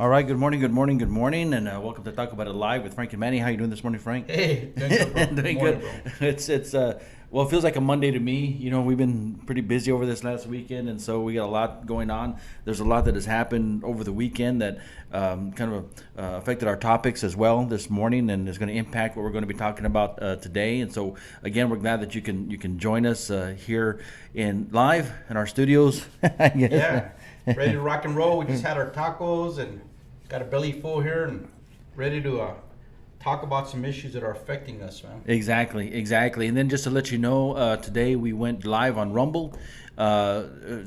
All right, good morning, good morning, good morning, and welcome to Talk About It Live with Frank and Manny. How you doing this morning, Frank? Hey, doing good, bro. Doing Morning, good. bro. Well, it feels like a Monday to me. You know, we've been pretty busy over this last weekend, and so we got a lot going on. There's a lot that has happened over the weekend that affected our topics as well this morning, and is going to impact what we're going to be talking about today. And so, again, we're glad that you can join us here in live in our studios. Yeah, ready to rock and roll. We just had our tacos and got a belly full here and ready to talk about some issues that are affecting us, man. Exactly. And then just to let you know, today we went live on Rumble. The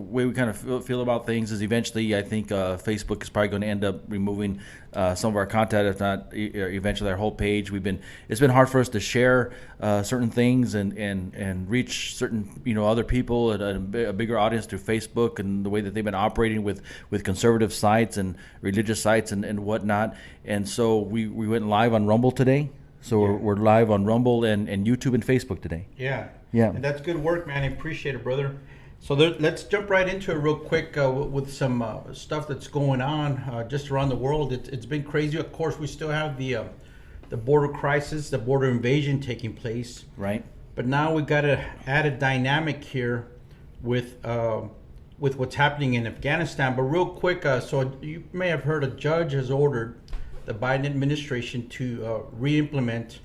way we kind of feel about things is eventually I think Facebook is probably going to end up removing some of our content, if not eventually our whole page. It's been hard for us to share certain things and reach certain other people at a bigger audience through Facebook and the way that they've been operating with conservative sites and religious sites and whatnot. And so we went live on Rumble today. So we're live on Rumble and YouTube and Facebook today. Yeah. Yeah. And that's good work, man. I appreciate it, brother. So let's jump right into it real quick with some stuff that's going on just around the world. It's been crazy. Of course, we still have the border crisis, the border invasion taking place. Right. But now we've got to add a dynamic here with what's happening in Afghanistan. But real quick, so you may have heard a judge has ordered the Biden administration to re-implement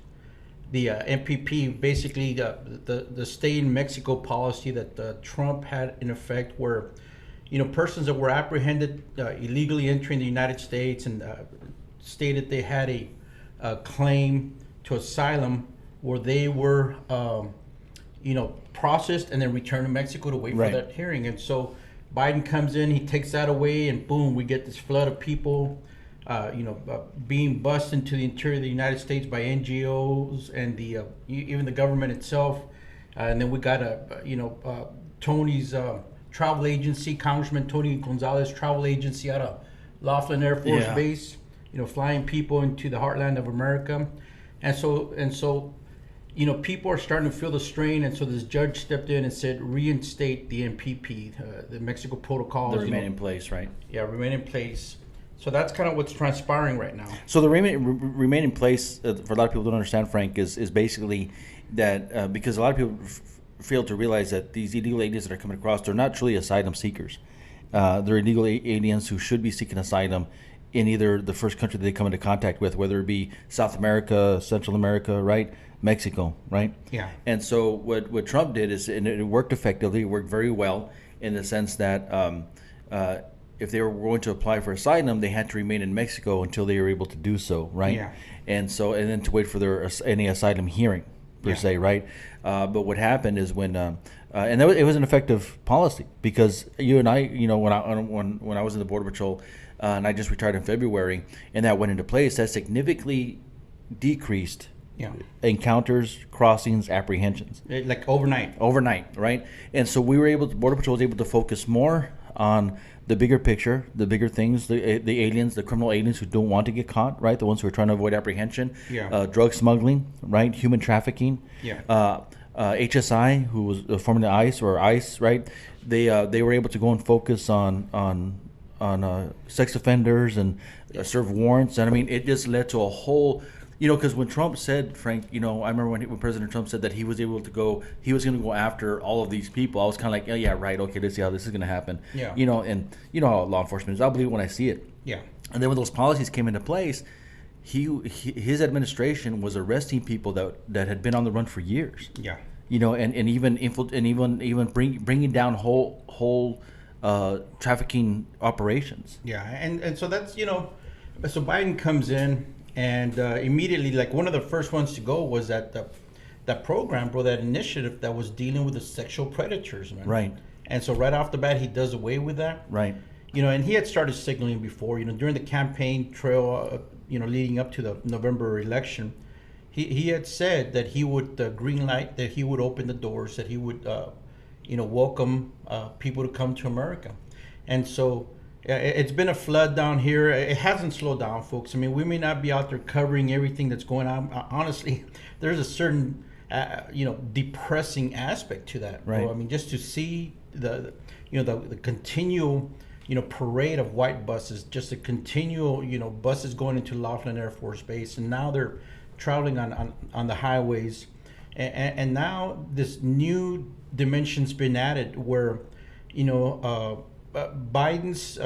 the MPP, basically the stay in Mexico policy that Trump had in effect, where persons that were apprehended illegally entering the United States and stated they had a claim to asylum, where they were processed and then returned to Mexico to wait Right. for that hearing. And so Biden comes in, he takes that away, and boom, we get this flood of people being bussed into the interior of the United States by NGOs and even the government itself. And then we got Tony's travel agency, Congressman Tony Gonzalez travel agency out of Laughlin Air Force Base, flying people into the heartland of America. And so people are starting to feel the strain. And so this judge stepped in and said, reinstate the MPP, the Mexico Protocol. They remain in place, right? Yeah, remain in place. So that's kind of what's transpiring right now. So the remain in place, for a lot of people who don't understand, Frank, is basically that because a lot of people fail to realize that these illegal aliens that are coming across, they're not truly asylum seekers. They're illegal aliens who should be seeking asylum in either the first country that they come into contact with, whether it be South America, Central America, right? Mexico, right? Yeah. And so what Trump did is, and it worked effectively, it worked very well in the sense that if they were going to apply for asylum, they had to remain in Mexico until they were able to do so, right? Yeah. And then to wait for any asylum hearing, per se, right? But what happened is when it was an effective policy, because you and I, when I was in the Border Patrol, and I just retired in February, and that went into place, that significantly decreased encounters, crossings, apprehensions. Like overnight, right? And so Border Patrol was able to focus more on the bigger picture, the bigger things, the aliens, the criminal aliens who don't want to get caught, right? The ones who are trying to avoid apprehension. Drug smuggling, right? Human trafficking. HSI, who was formerly ICE, right? They were able to go and focus on sex offenders and serve warrants. And I mean, it just led to a whole. Because when Trump said, Frank, I remember when President Trump said that he was going to go after all of these people. I was kind of like, oh yeah, right, okay, let's see how this is going to happen. And you know how law enforcement is. I'll believe it when I see it. Yeah. And then when those policies came into place, his administration was arresting people that had been on the run for years. Yeah. And even bringing down whole trafficking operations. Yeah, and so that's so Biden comes in. And immediately, like one of the first ones to go was that program, bro, that initiative that was dealing with the sexual predators, man. Right. And so right off the bat, he does away with that. Right. And he had started signaling before, during the campaign trail, leading up to the November election, he had said that he would green light, that he would open the doors, that he would, welcome people to come to America. And so it's been a flood down here. It hasn't slowed down, folks. I mean, we may not be out there covering everything that's going on. Honestly, there's a certain, depressing aspect to that. Right. Bro. I mean, just to see the continual parade of white buses, just a continual, buses going into Laughlin Air Force Base, and now they're traveling on the highways, and now this new dimension's been added where, Biden's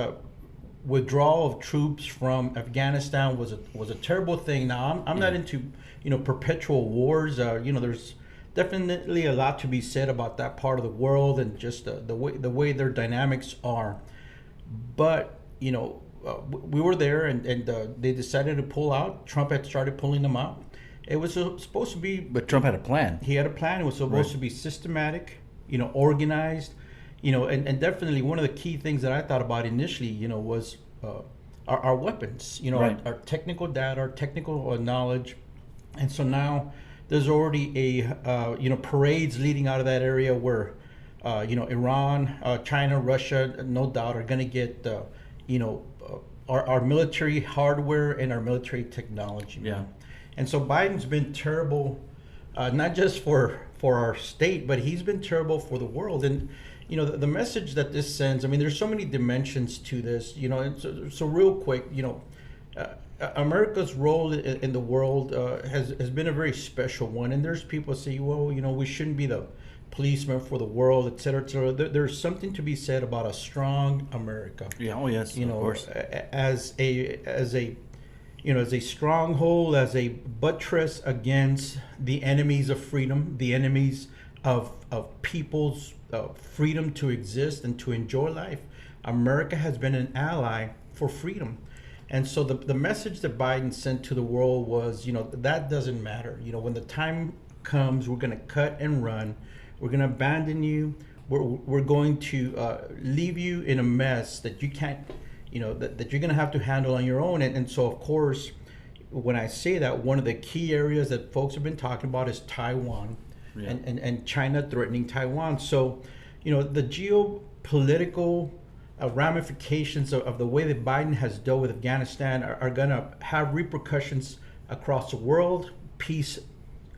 withdrawal of troops from Afghanistan was a terrible thing. Now I'm not into perpetual wars. There's definitely a lot to be said about that part of the world and just the way their dynamics are. But we were there, and they decided to pull out. Trump had started pulling them out. It was supposed to be. But Trump had a plan. He had a plan. It was supposed to be systematic, organized, and definitely one of the key things that I thought about initially, was our weapons, our technical data, our technical knowledge. And so now there's already a, parades leading out of that area where, Iran, China, Russia, no doubt are going to get, our military hardware and our military technology. Yeah. And so Biden's been terrible, not just for our state, but he's been terrible for the world. And, the message that this sends, I mean, there's so many dimensions to this, so real quick, America's role in the world has been a very special one. And there's people say, well, we shouldn't be the policeman for the world, et cetera, et cetera. There's something to be said about a strong America. Yeah. Oh, yes. Of course. As a stronghold, as a buttress against the enemies of freedom, the enemies of people's freedom to exist and to enjoy life. America has been an ally for freedom. And so the message that Biden sent to the world was, that doesn't matter. When the time comes, we're going to cut and run. We're going to abandon you. We're going to leave you in a mess that you can't, that you're going to have to handle on your own. And so, of course, when I say that, one of the key areas that folks have been talking about is Taiwan. Yeah. And China threatening Taiwan. So, the geopolitical ramifications of the way that Biden has dealt with Afghanistan are going to have repercussions across the world, peace,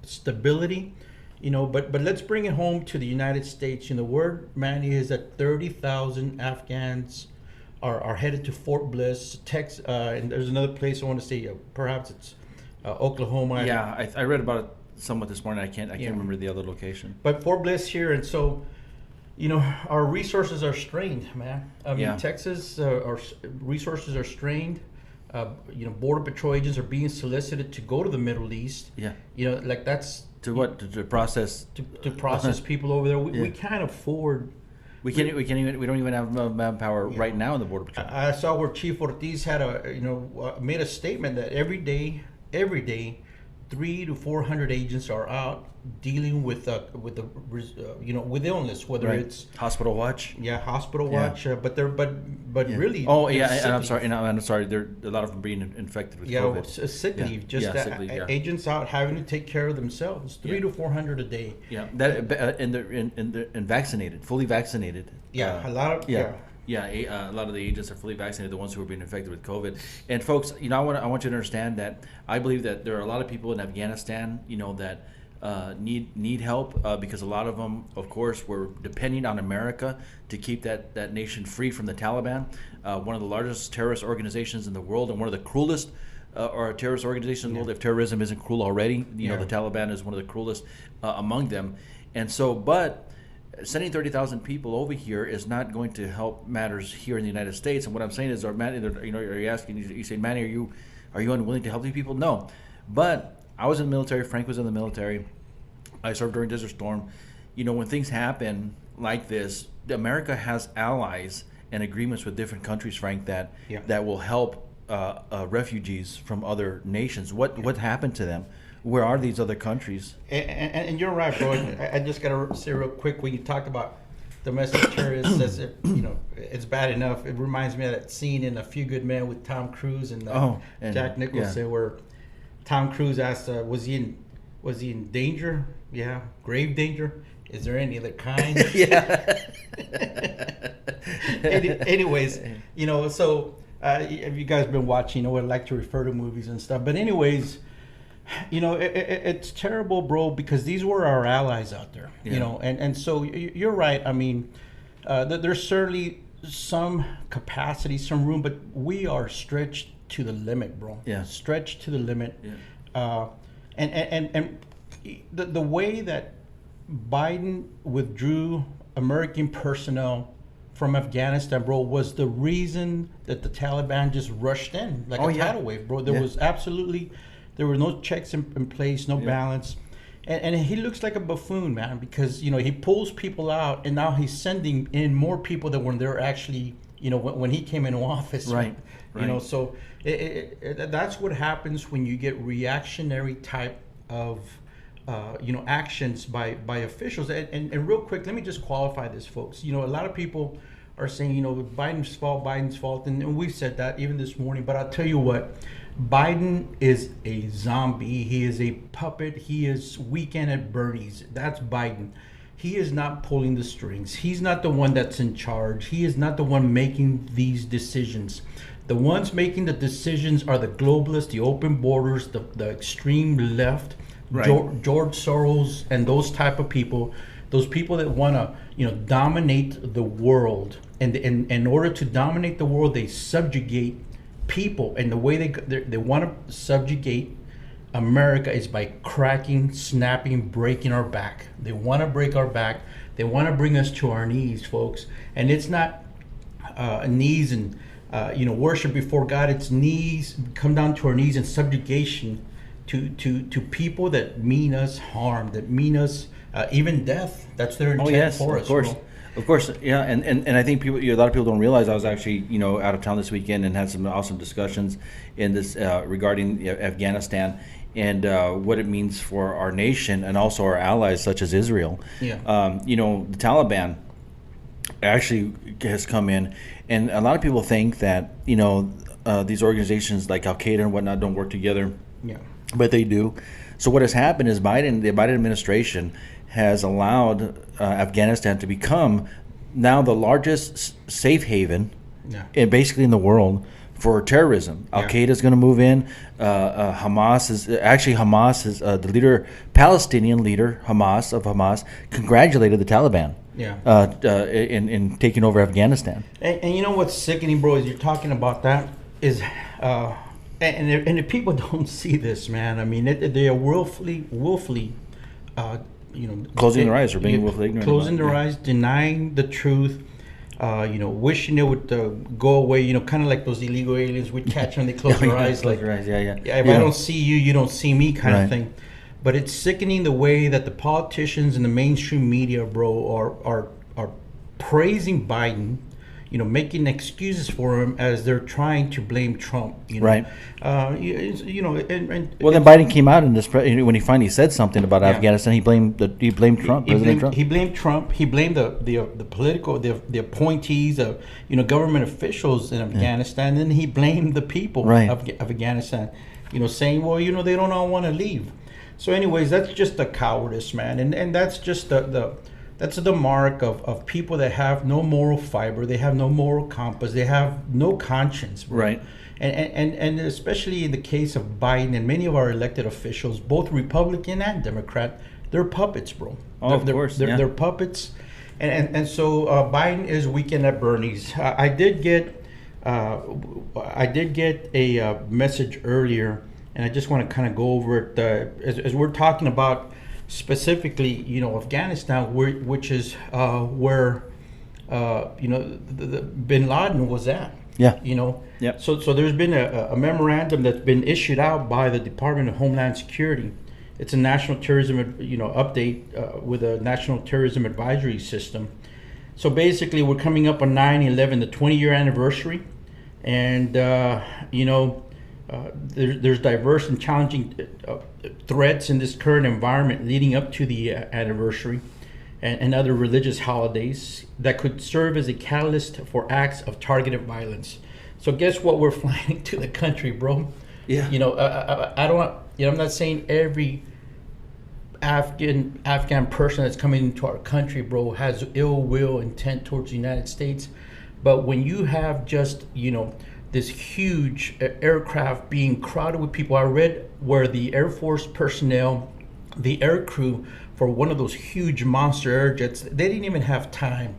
stability, but let's bring it home to the United States. The word, Manny, is that 30,000 Afghans are headed to Fort Bliss, Texas, and there's another place I want to say, perhaps it's Oklahoma. Yeah, I read about it somewhat this morning. I can't remember the other location. But Fort Bliss here, and so, our resources are strained, man. I mean, Texas, our resources are strained. Border Patrol agents are being solicited to go to the Middle East. Yeah. Like that's to what to process to process people over there. We can't afford. We don't even have manpower right now in the Border Patrol. I saw where Chief Ortiz had made a statement that every day, 300 to 400 agents are out dealing with with illness, whether it's hospital watch. Yeah, hospital watch. But really. Oh yeah, and I'm sorry. There a lot of them being infected with COVID. Yeah, sick leave. Sick leave, agents out having to take care of themselves. 300 to 400 a day. Yeah, that and vaccinated, fully vaccinated. Yeah, a lot of a lot of the agents are fully vaccinated, the ones who are being infected with COVID. And folks, I want you to understand that I believe that there are a lot of people in Afghanistan, that need help because a lot of them, of course, were depending on America to keep that nation free from the Taliban, one of the largest terrorist organizations in the world and one of the cruelest or terrorist organizations in the world. If terrorism isn't cruel already, the Taliban is one of the cruelest among them. And so, but sending 30,000 people over here is not going to help matters here in the United States. And what I'm saying is, Manny, are you asking? You say, Manny, are you unwilling to help these people? No, but I was in the military. Frank was in the military. I served during Desert Storm. When things happen like this, America has allies and agreements with different countries, Frank, that will help refugees from other nations. What happened to them? Where are these other countries? And you're right, bro. I just got to say real quick, when you talked about domestic terrorists, as if, it's bad enough. It reminds me of that scene in A Few Good Men with Tom Cruise and Jack Nicholson, where Tom Cruise asked, was he in danger? Yeah, grave danger. Is there any other kind? Anyways, so have you guys been watching? I like to refer to movies and stuff. But anyways, it's terrible, bro, because these were our allies out there. And so you're right. I mean, there's certainly some capacity, some room, but we are stretched to the limit, bro. Yeah. Stretched to the limit. Yeah. And the way that Biden withdrew American personnel from Afghanistan, bro, was the reason that the Taliban just rushed in like a tidal wave, bro. There was there were no checks in place, no balance. And he looks like a buffoon, man, because, he pulls people out, and now he's sending in more people than when they're actually, when he came into office. Right. So that's what happens when you get reactionary type of, actions by officials. And real quick, let me just qualify this, folks. A lot of people are saying, Biden's fault, and we've said that even this morning. But I'll tell you what, Biden is a zombie. He is a puppet. He is Weekend at Bernie's. That's Biden. He is not pulling the strings. He's not the one that's in charge. He is not the one making these decisions. The ones making the decisions are the globalists, the open borders, the extreme left, George Soros, and those type of people. Those people that want to, dominate the world. And in order to dominate the world, they subjugate people. And the way they want to subjugate America is by cracking, snapping, breaking our back. They want to break our back. They want to bring us to our knees, folks. And it's not knees and worship before God. It's knees, come down to our knees in subjugation to people that mean us harm, that mean us even death. That's their intent for us. Of course, yeah, and I think people, a lot of people don't realize I was actually, out of town this weekend and had some awesome discussions in this regarding Afghanistan and what it means for our nation and also our allies such as Israel. Yeah. The Taliban actually has come in, and a lot of people think that these organizations like Al Qaeda and whatnot don't work together. Yeah. But they do. So what has happened is the Biden administration has allowed Afghanistan to become now the largest safe haven, basically in the world for terrorism. Al Qaeda is going to move in. Hamas is the leader, Palestinian leader Hamas congratulated the Taliban. In taking over Afghanistan. And you know what's sickening, bro, is you're talking about that is. And if people don't see this, man, I mean, they are willfully, closing their eyes or being willfully ignorant. Closing their eyes, denying the truth, wishing it would go away. Kind of like those illegal aliens. We'd catch them, they close their eyes, like, if I don't see you, you don't see me, kind of thing. But it's sickening the way that the politicians and the mainstream media, bro, are praising Biden. Making excuses for him as they're trying to blame Trump. Right. Then Biden came out in this when he finally said something about Afghanistan. He blamed Trump. Trump. He blamed Trump. He blamed the political, the appointees, government officials in Afghanistan. And then he blamed the people of Afghanistan. Saying, well, they don't all want to leave. So, anyways, that's just the cowardice, man, and that's just That's the mark of people that have no moral fiber. They have no moral compass. They have no conscience. Bro. Right. And especially in the case of Biden and many of our elected officials, both Republican and Democrat, they're puppets, bro. Of course. They're puppets. And so Biden is Weekend at Bernie's. I did get a message earlier, and I just want to kind of go over it as we're talking about. Specifically, Afghanistan, which is where the Bin Laden was at. Yeah. So there's been a memorandum that's been issued out by the Department of Homeland Security. It's a national terrorism, update with a national terrorism advisory system. So basically, we're coming up on 9/11, the 20-year anniversary, and there's diverse and challenging threats in this current environment leading up to the anniversary and other religious holidays that could serve as a catalyst for acts of targeted violence. So guess what we're flying to the country, bro? Yeah. I don't. I'm not saying every Afghan person that's coming into our country, bro, has ill will intent towards the United States, but when you have just this huge aircraft being crowded with people. I read where the Air Force personnel, the air crew for one of those huge monster air jets, they didn't even have time,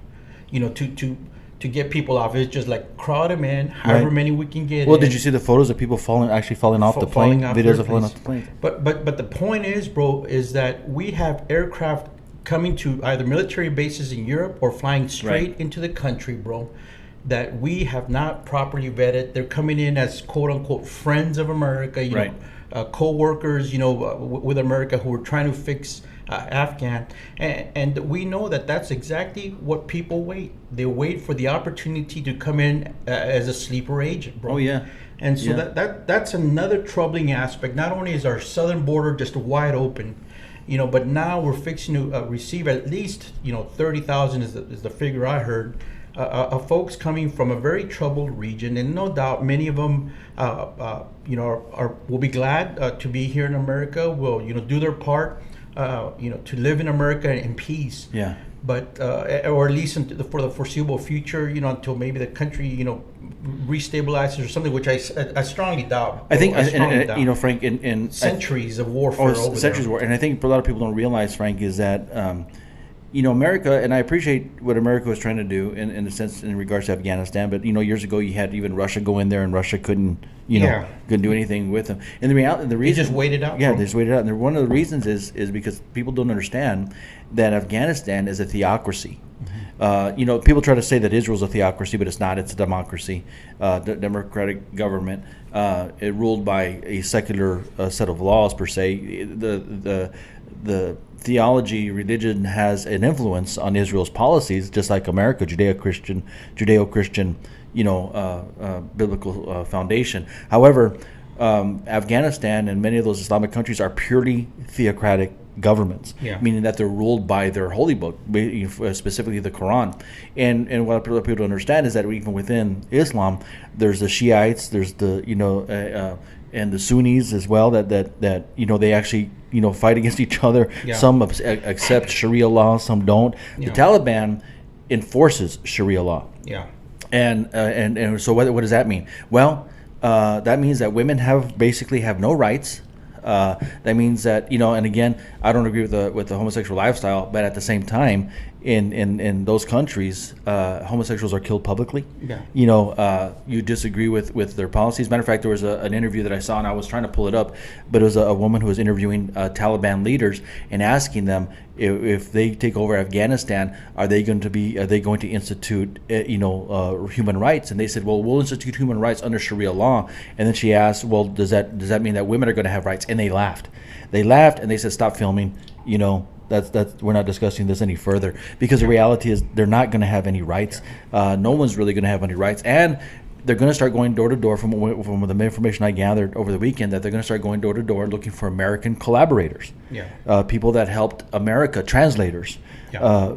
to to get people off. It's just like crowd them in, however Right. many we can get. Well, in. did you see the photos of people actually falling off the plane? Falling off Videos of airplanes. falling off the plane. But the point is, bro, is that we have aircraft coming to either military bases in Europe or flying straight Right. into the country, bro, that we have not properly vetted. They're coming in as quote unquote friends of America, you Right. know, co-workers, you know, with America who are trying to fix Afghan, and we know that that's exactly what people wait. They wait for the opportunity to come in as a sleeper agent, bro. Oh, yeah. And so Yeah. that's another troubling aspect. Not only is our southern border just wide open, you know, but now we're fixing to receive at least, you know, 30,000 is the figure I heard, of folks coming from a very troubled region, and no doubt many of them, you know, will be glad to be here in America. Will, you know, do their part, you know, to live in America in peace. Yeah. But or at least for the foreseeable future, you know, until maybe the country, you know, restabilizes or something, which I strongly doubt. I think, strongly doubt. you know, Frank, in Centuries of warfare over centuries there. war, and I think a lot of people don't realize, Frank, is that you know, America, and I appreciate what America was trying to do in a sense in regards to Afghanistan, but you know, years ago you had even Russia go in there, and Russia couldn't, you know, Yeah. couldn't do anything with them. And the reality, the reason just waited out Yeah, for they just waited out. And one of the reasons is because people don't understand that Afghanistan is a theocracy. You know, people try to say that Israel's a theocracy, but it's not. It's a democracy, democratic government, it ruled by a secular set of laws per se. The theology, religion has an influence on Israel's policies, just like America, Judeo-Christian, you know, biblical foundation. However, Afghanistan and many of those Islamic countries are purely theocratic governments, Yeah. meaning that they're ruled by their holy book, specifically the Quran. And what people don't understand is that even within Islam, there's the Shiites, there's the, you know, and the Sunnis as well, that you know, they actually, you know, fight against each other. Yeah. Some accept Sharia law, some don't. Yeah. The Taliban enforces Sharia law. Yeah. And so what does that mean? Well, that means that women basically have no rights. That means that, you know, and again, I don't agree with the homosexual lifestyle, but at the same time, in those countries, homosexuals are killed publicly. Yeah. You know, you disagree with their policies. Matter of fact, there was an interview that I saw, and I was trying to pull it up, but it was a woman who was interviewing Taliban leaders and asking them if they take over Afghanistan, are they going to institute you know, human rights? And they said, well, we'll institute human rights under Sharia law. And then she asked, well, does that mean that women are going to have rights? And they laughed. And they said, stop filming. You know, that's we're not discussing this any further, because the reality is they're not going to have any rights. No one's really going to have any rights, and they're going to start going door to door. From the information I gathered over the weekend, that they're going to start going door to door looking for American collaborators, people that helped America, translators,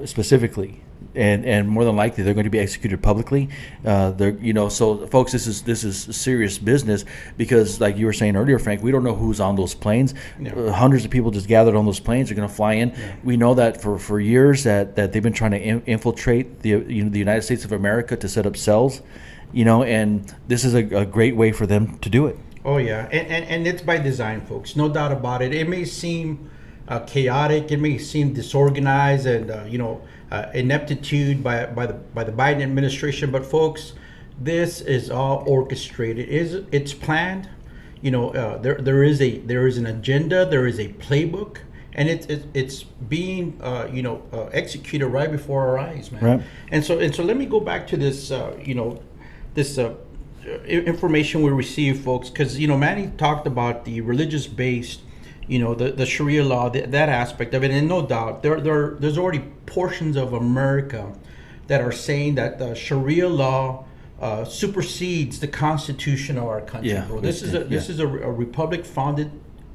specifically. And more than likely they're going to be executed publicly. They're, you know, so folks, this is serious business, because like you were saying earlier, Frank, we don't know who's on those planes. Hundreds of people just gathered on those planes are going to fly in. We know that for years that they've been trying to infiltrate the United States of America to set up cells, you know, and this is a great way for them to do it. Oh yeah, and it's by design, folks. No doubt about it. It may seem chaotic. It may seem disorganized, and you know, ineptitude by the Biden administration. But folks, this is all orchestrated. It's planned. You know, there is an agenda. There is a playbook, and it's being you know, executed right before our eyes, man. Right. And so let me go back to this you know, this information we received, folks, because you know, Manny talked about the religious based, you know, the Sharia law, that aspect of it, and no doubt there's already portions of America that are saying that the Sharia law supersedes the Constitution of our country. Yeah, bro. This is a republic founded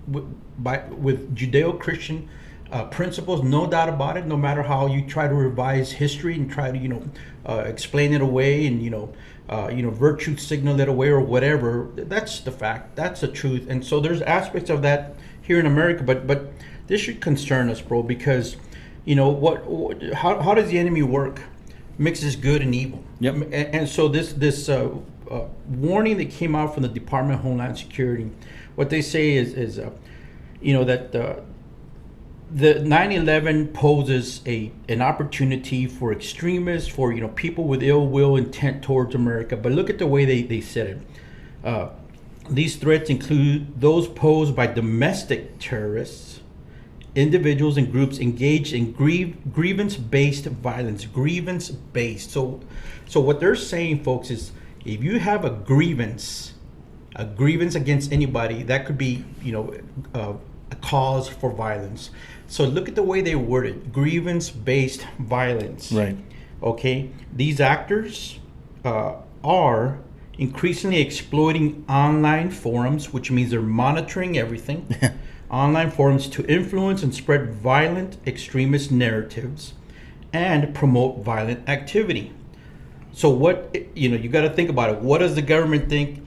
with Judeo-Christian principles, no doubt about it. No matter how you try to revise history and try to, you know, explain it away, and you know, virtue signal it away or whatever, that's the fact. That's the truth. And so there's aspects of that here in America, but this should concern us, bro, because you know how does the enemy work? Mixes good and evil. Yep. And so this warning that came out from the Department of Homeland Security, what they say is you know, that the 9/11 poses an opportunity for extremists, for people with ill will intent towards America. But look at the way they said it. These threats include those posed by domestic terrorists, individuals and groups engaged in grievance-based violence. Grievance-based. So what they're saying, folks, is if you have a grievance against anybody, that could be a cause for violence. So look at the way they word it: grievance-based violence. Right. Okay. These actors are increasingly exploiting online forums, which means they're monitoring everything. Online forums to influence and spread violent extremist narratives and promote violent activity. So what you got to think about it. What does the government think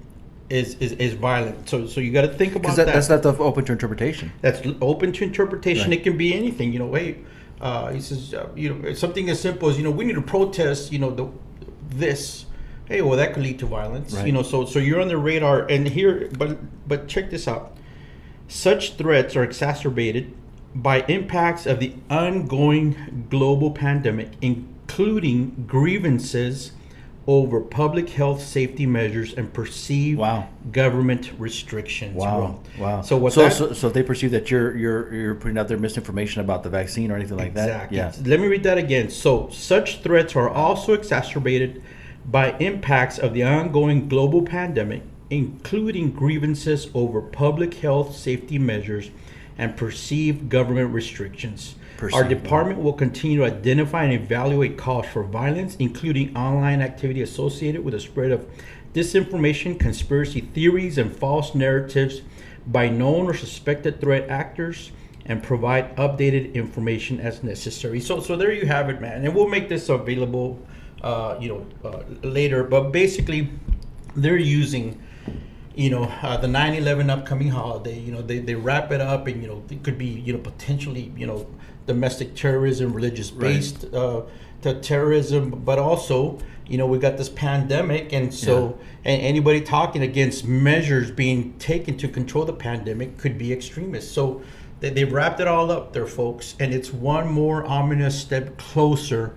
is violent? So you got to think about that. That's not open to interpretation. That's open to interpretation. Right. It can be anything. Hey, he says, something as simple as we need to protest. This. Hey, well, that could lead to violence. Right. So you're on the radar. And here, but check this out. Such threats are exacerbated by impacts of the ongoing global pandemic, including grievances over public health safety measures and perceived government restrictions. Wow. So so they perceive that you're putting out there misinformation about the vaccine or anything like that. Exactly. Yeah. Let me read that again. So such threats are also exacerbated by impacts of the ongoing global pandemic, including grievances over public health safety measures and perceived government restrictions. Our department will continue to identify and evaluate cause for violence, including online activity associated with the spread of disinformation, conspiracy theories, and false narratives by known or suspected threat actors, and provide updated information as necessary. So there you have it, man. And we'll make this available, later. But basically, they're using the 9/11 upcoming holiday. They wrap it up, and it could be potentially domestic terrorism, religious based terrorism, but also we got this pandemic, and so and anybody talking against measures being taken to control the pandemic could be extremists. So they've wrapped it all up there, folks, and it's one more ominous step closer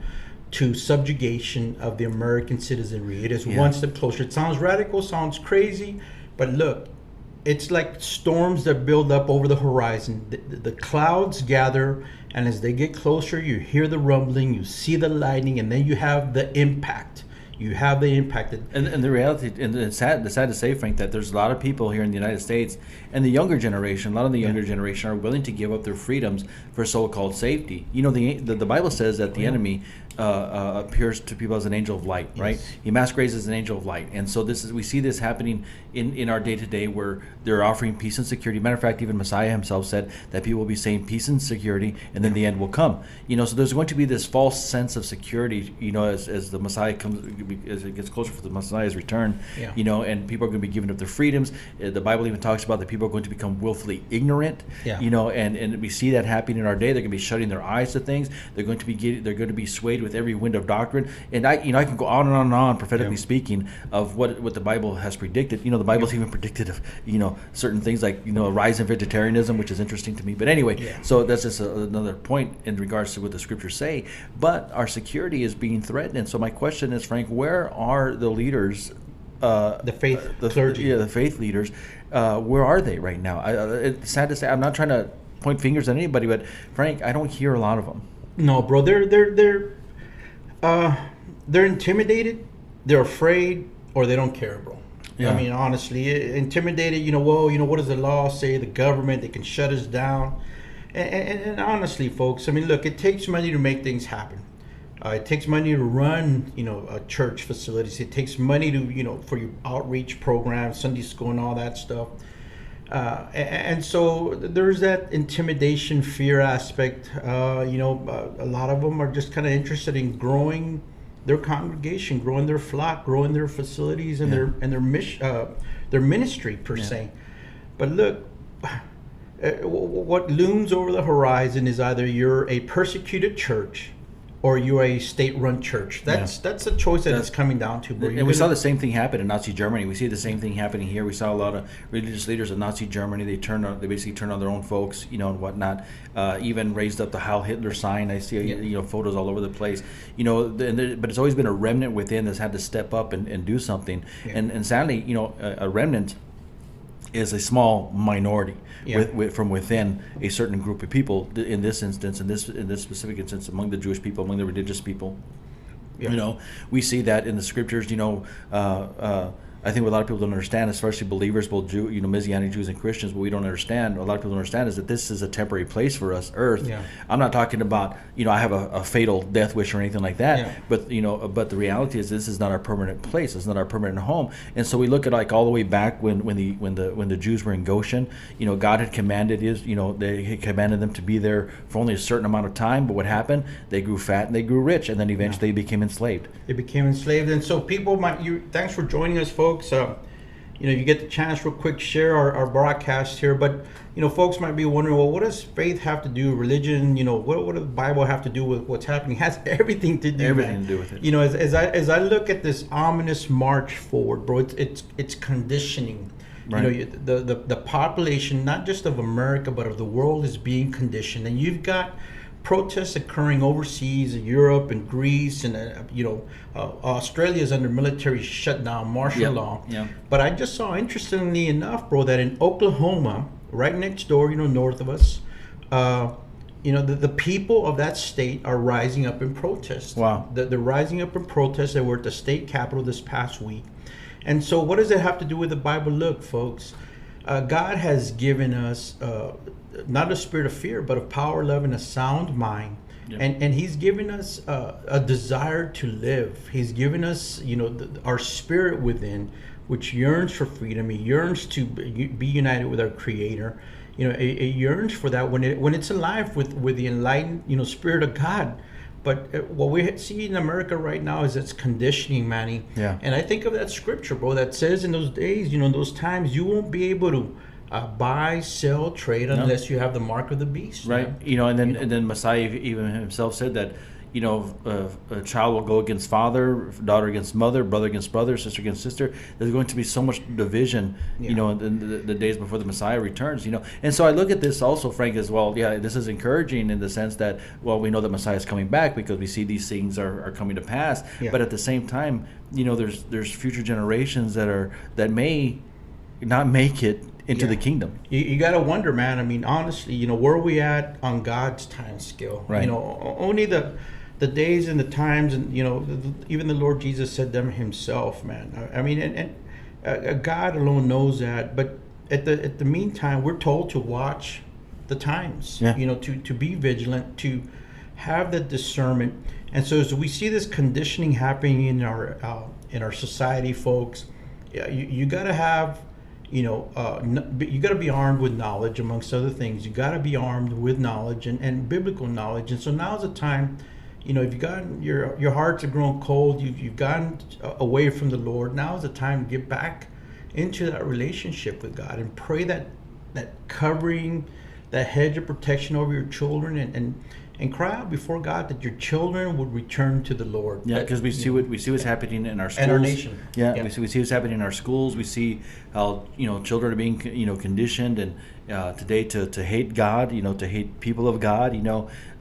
to subjugation of the American citizenry. It is one step closer. It sounds radical, sounds crazy, but look, it's like storms that build up over the horizon. The clouds gather, and as they get closer, you hear the rumbling, you see the lightning, and then you have the impact. And the reality, and it's sad to say, Frank, that there's a lot of people here in the United States, and the younger generation, a lot of the younger generation are willing to give up their freedoms for so-called safety. The Bible says that the enemy appears to people as an angel of light, right? Yes. He masquerades as an angel of light. And so we see this happening in our day-to-day, where they're offering peace and security. Matter of fact, even Messiah himself said that people will be saying peace and security, and then the end will come. So there's going to be this false sense of security, as the Messiah comes, as it gets closer for the Messiah's return, and people are going to be giving up their freedoms. The Bible even talks about that people are going to become willfully ignorant, and we see that happening in our day. They're going to be shutting their eyes to things. They're going to be swayed with every wind of doctrine. And I can go on and on and on, prophetically speaking, of what the Bible has predicted. The Bible's even predicted of certain things like a rise in vegetarianism, which is interesting to me. But anyway, so that's just another point in regards to what the scriptures say. But our security is being threatened. And so my question is, Frank, where are the leaders? The faith clergy. The faith leaders. Where are they right now? It's sad to say. I'm not trying to point fingers at anybody, but Frank, I don't hear a lot of them. No, bro. They're intimidated, they're afraid, or they don't care, bro. I mean, honestly, intimidated. What does the law say? The government, they can shut us down. And honestly, folks, I mean, look, it takes money to make things happen. It takes money to run, church facilities. It takes money to, for your outreach programs, Sunday school, and all that stuff. And so there's that intimidation, fear aspect. A lot of them are just kind of interested in growing their congregation, growing their flock, growing their facilities, and their ministry per se. But look, what looms over the horizon is either you're a persecuted church, or you're a state-run church. That's the choice that it's coming down to, bro. And we saw the same thing happen in Nazi Germany. We see the same thing happening here. We saw a lot of religious leaders in Nazi Germany. They basically turned on their own folks, and whatnot. Even raised up the Heil Hitler sign. I see photos all over the place. But it's always been a remnant within that's had to step up and do something. Yeah. And sadly, a remnant is a small minority from within a certain group of people. In this instance, in this specific instance, among the Jewish people, among the religious people, we see that in the scriptures. I think what a lot of people don't understand, especially believers, both Messianic Jews and Christians, what we don't understand, a lot of people don't understand, is that this is a temporary place for us, earth. Yeah. I'm not talking about, I have a fatal death wish or anything like that, but the reality is this is not our permanent place. It's not our permanent home. And so we look at all the way back when the Jews were in Goshen, God had commanded they had commanded them to be there for only a certain amount of time. But what happened? They grew fat and they grew rich, and then eventually they became enslaved. They became enslaved, and so people thanks for joining us, folks. You get the chance real quick, share our broadcast here, but folks might be wondering, well, what does faith have to do, religion, what does the Bible have to do with what's happening? It has everything to do with it. As I look at this ominous march forward, bro, it's conditioning. Right. The population, not just of America but of the world, is being conditioned, and you've got protests occurring overseas in Europe and Greece, and Australia is under military shutdown, martial law. Yeah. But I just saw, interestingly enough, bro, that in Oklahoma, right next door, north of us, the people of that state are rising up in protest. Wow. They're rising up in protest. They were at the state capitol this past week. And so what does it have to do with the Bible? Look, folks, God has given us not a spirit of fear, but of power, love, and a sound mind. Yeah. And he's given us a desire to live. He's given us, our spirit within, which yearns for freedom. It yearns to be united with our Creator. It yearns for that when it's alive with the enlightened, Spirit of God. But what we see in America right now is it's conditioning, Manny. Yeah. And I think of that scripture, bro, that says in those days, in those times, you won't be able to buy, sell, trade unless you have the mark of the beast. Right. And then Messiah even himself said that, a child will go against father, daughter against mother, brother against brother, sister against sister. There's going to be so much division, in the days before the Messiah returns, And so I look at this also, Frank, as well. Yeah, this is encouraging in the sense that, well, we know that Messiah is coming back because we see these things are coming to pass. Yeah. But at the same time, there's future generations that may not make it into the kingdom. You got to wonder, man. I mean, honestly, where are we at on God's time scale? Right. Only the days and the times, and even the Lord Jesus said them himself, man. I mean, and God alone knows that. But at the meantime, we're told to watch the times. Yeah. To be vigilant, to have the discernment. And so as we see this conditioning happening in our society, folks, you got to have. You got to be armed with knowledge, amongst other things. You got to be armed with knowledge and biblical knowledge. And so now's the time. If you've gotten your hearts have grown cold, you've gotten away from the Lord. Now's the time to get back into that relationship with God and pray that covering, that hedge of protection over your children, and cry out before God that your children would return to the Lord. Yeah, because we see what's happening in our schools and our nation. Yeah. We see what's happening in our schools. We see how children are being conditioned and today to hate God, to hate people of God,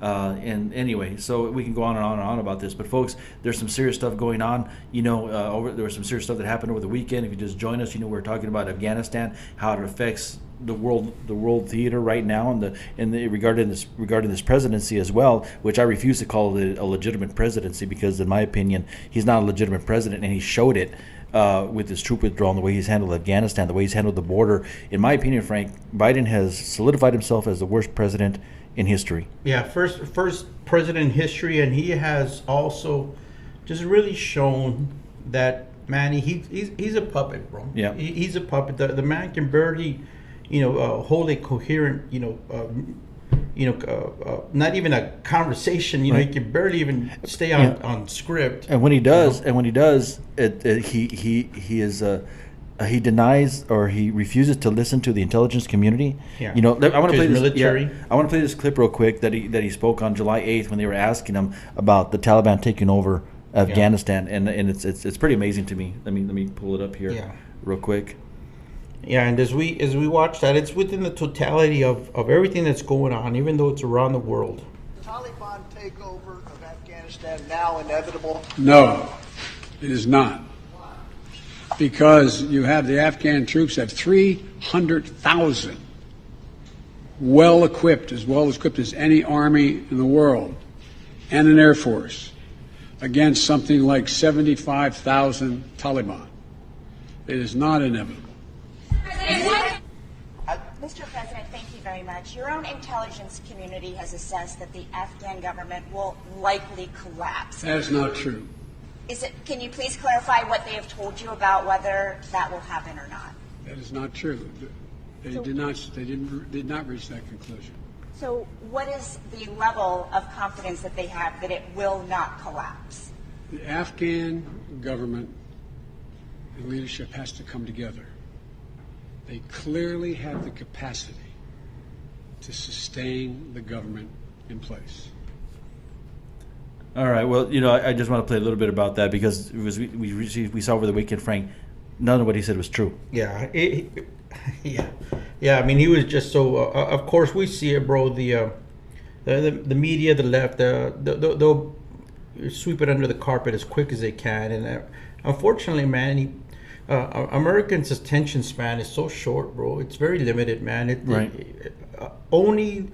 and anyway, so we can go on and on and on about this. But folks, there's some serious stuff going on. There was some serious stuff that happened over the weekend. If you just join us, we're talking about Afghanistan, how it affects the world theater right now, and regarding this presidency as well, which I refuse to call it a legitimate presidency, because in my opinion he's not a legitimate president, and he showed it with his troop withdrawal, and the way he's handled Afghanistan, the way he's handled the border. In my opinion, Frank, Biden has solidified himself as the worst president in history. Yeah, first president in history, and he has also just really shown that, Manny, he's a puppet, bro. Yeah, he's a puppet. The man can barely hold a coherent, not even a conversation. Right. He can barely even stay on script. And when he does, he is he denies or he refuses to listen to the intelligence community. Yeah. You know, I want to play this. Military. Yeah, I want to play this clip real quick that he spoke on July 8th when they were asking him about the Taliban taking over Afghanistan, and it's pretty amazing to me. Let me pull it up here, real quick. Yeah, and as we watch that, it's within the totality of everything that's going on, even though it's around the world. Taliban takeover of Afghanistan now inevitable? No, it is not. Because you have the Afghan troops have 300,000 well equipped as any army in the world, and an air force against something like 75,000 Taliban. It is not inevitable. Mr. President, thank you very much. Your own intelligence community has assessed that the Afghan government will likely collapse. That is not true. Can you please clarify what they have told you about whether that will happen or not? That is not true. They did not reach that conclusion. So what is the level of confidence that they have that it will not collapse? The Afghan government and leadership has to come together. They clearly have the capacity to sustain the government in place. All right. Well, I just want to play a little bit about that because it was, we saw over the weekend, Frank, none of what he said was true. Yeah. Yeah. I mean, he was just so. Of course, we see it, bro. The media, the left, they'll sweep it under the carpet as quick as they can, and unfortunately, man, Americans' attention span is so short, bro. It's very limited, man. Only,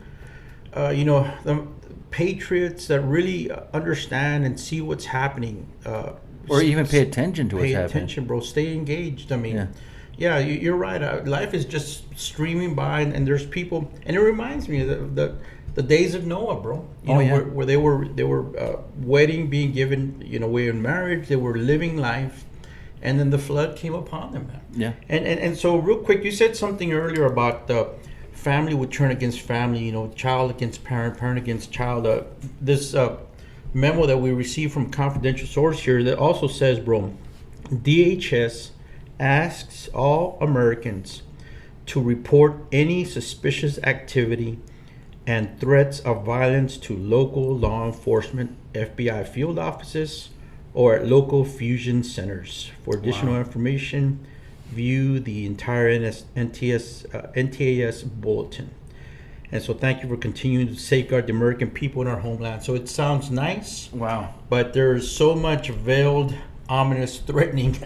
the patriots that really understand and see what's happening, or even pay attention to what's happening. Pay attention, bro. Stay engaged. I mean, you're right. Life is just streaming by, and there's people, and it reminds me of the days of Noah, bro. Where they were wedding, being given, away in marriage. They were living life, and then the flood came upon them. Yeah. And so real quick, you said something earlier about family would turn against family, child against parent, parent against child. This memo that we received from confidential source here that also says, bro, DHS asks all Americans to report any suspicious activity and threats of violence to local law enforcement, FBI field offices, or at local fusion centers. For additional information, view the entire NTAS bulletin. And so thank you for continuing to safeguard the American people in our homeland. So it sounds nice. Wow. But there's so much veiled, ominous, threatening,